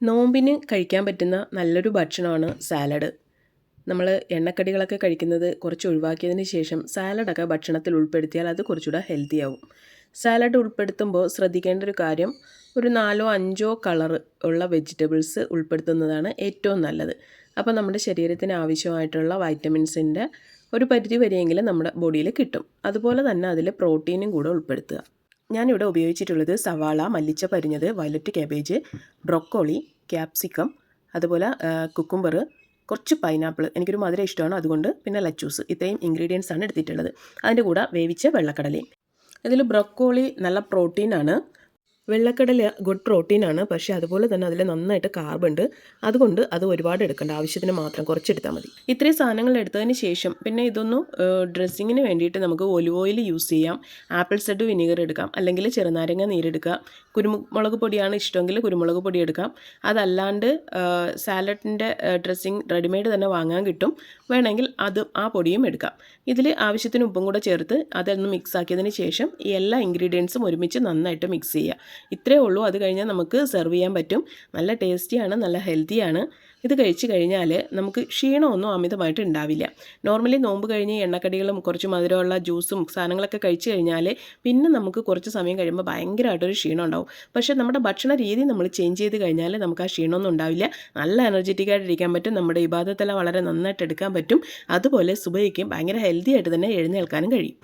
നോമ്പിന് കഴിക്കാൻ പറ്റുന്ന നല്ലൊരു ഭക്ഷണമാണ് സാലഡ്. നമ്മൾ എണ്ണക്കടികളൊക്കെ കഴിക്കുന്നത് കുറച്ച് ഒഴിവാക്കിയതിന് ശേഷം സാലഡൊക്കെ ഭക്ഷണത്തിൽ ഉൾപ്പെടുത്തിയാൽ അത് കുറച്ചുകൂടെ ഹെൽത്തി ആവും. സാലഡ് ഉൾപ്പെടുത്തുമ്പോൾ ശ്രദ്ധിക്കേണ്ട ഒരു കാര്യം, ഒരു 4-5 കളർ ഉള്ള വെജിറ്റബിൾസ് ഉൾപ്പെടുത്തുന്നതാണ് ഏറ്റവും നല്ലത്. അപ്പോൾ നമ്മുടെ ശരീരത്തിന് ആവശ്യമായിട്ടുള്ള വൈറ്റമിൻസിൻ്റെ ഒരു പരിധി വരെയെങ്കിലും നമ്മുടെ ബോഡിയിൽ കിട്ടും. അതുപോലെ തന്നെ അതിൽ പ്രോട്ടീനും കൂടെ ഉൾപ്പെടുത്തുക. ഞാനിവിടെ ഉപയോഗിച്ചിട്ടുള്ളത് സവാള, മല്ലിച്ച പരിഞ്ഞത്, വയലറ്റ് കാബേജ്, ബ്രൊക്കോളി, ക്യാപ്സിക്കം, അതുപോലെ കുക്കുംബർ, കുറച്ച് പൈനാപ്പിൾ, എനിക്കൊരു മധുരം ഇഷ്ടമാണ് അതുകൊണ്ട്, പിന്നെ ലച്ചൂസ്, ഇത്രയും ഇൻഗ്രീഡിയൻസ് ആണ് എടുത്തിട്ടുള്ളത്. അതിൻ്റെ കൂടെ വേവിച്ച വെള്ളക്കടലയും. ഇതിൽ ബ്രൊക്കോളി നല്ല പ്രോട്ടീനാണ്, വെള്ളക്കടല ഗുഡ് പ്രോട്ടീനാണ്. പക്ഷേ അതുപോലെ തന്നെ അതിൽ നന്നായിട്ട് കാർബുണ്ട്. അതുകൊണ്ട് അത് ഒരുപാട് എടുക്കേണ്ട, ആവശ്യത്തിന് മാത്രം കുറച്ചെടുത്താൽ മതി. ഇത്രയും സാധനങ്ങൾ എടുത്തതിന് ശേഷം പിന്നെ ഇതൊന്ന് ഡ്രസ്സിങ്ങിന് വേണ്ടിയിട്ട് നമുക്ക് ഒലിവ് ഓയിൽ യൂസ് ചെയ്യാം, ആപ്പിൾ സൈഡർ വിനീഗർ എടുക്കാം, അല്ലെങ്കിൽ ചെറുനാരങ്ങ നീരെടുക്കുക. കുരുമുളക് പൊടിയാണ് ഇഷ്ടമെങ്കിൽ കുരുമുളക് പൊടി എടുക്കാം. അതല്ലാണ്ട് സാലഡിൻ്റെ ഡ്രസ്സിങ് റെഡിമെയ്ഡ് തന്നെ വാങ്ങാൻ കിട്ടും, വേണമെങ്കിൽ ആ പൊടിയും എടുക്കാം. ഇതിൽ ആവശ്യത്തിന് ഉപ്പും കൂടെ ചേർത്ത് അതൊന്ന് മിക്സ് ആക്കിയതിന് ശേഷം ഈ എല്ലാ ഇൻഗ്രീഡിയൻസും ഒരുമിച്ച് നന്നായിട്ട് മിക്സ് ചെയ്യുക. ഇത്രയേ ഉള്ളൂ. അത് കഴിഞ്ഞാൽ നമുക്ക് സെർവ് ചെയ്യാൻ പറ്റും. നല്ല ടേസ്റ്റിയാണ്, നല്ല ഹെൽത്തിയാണ്. ഇത് കഴിച്ച് കഴിഞ്ഞാൽ നമുക്ക് ക്ഷീണമൊന്നും അമിതമായിട്ട് ഉണ്ടാവില്ല. നോർമലി നോമ്പ് കഴിഞ്ഞ് എണ്ണക്കടികളും കുറച്ച് മധുരമുള്ള ജ്യൂസും സാധനങ്ങളൊക്കെ കഴിച്ച് കഴിഞ്ഞാൽ പിന്നെ നമുക്ക് കുറച്ച് സമയം കഴിയുമ്പോൾ ഭയങ്കരമായിട്ടൊരു ക്ഷീണം ഉണ്ടാവും. പക്ഷേ നമ്മുടെ ഭക്ഷണ രീതി നമ്മൾ ചേഞ്ച് ചെയ്ത് കഴിഞ്ഞാൽ നമുക്ക് ആ ക്ഷീണമൊന്നും ഉണ്ടാവില്ല. നല്ല എനർജറ്റിക്കായിട്ടിരിക്കാൻ പറ്റും, നമ്മുടെ ഇബാദത്തെല്ലാം വളരെ നന്നായിട്ട് എടുക്കാൻ പറ്റും. അതുപോലെ സുബഹിക്ക് ഭയങ്കര ഹെൽത്തി ആയിട്ട് തന്നെ എഴുന്നേൽക്കാനും കഴിയും.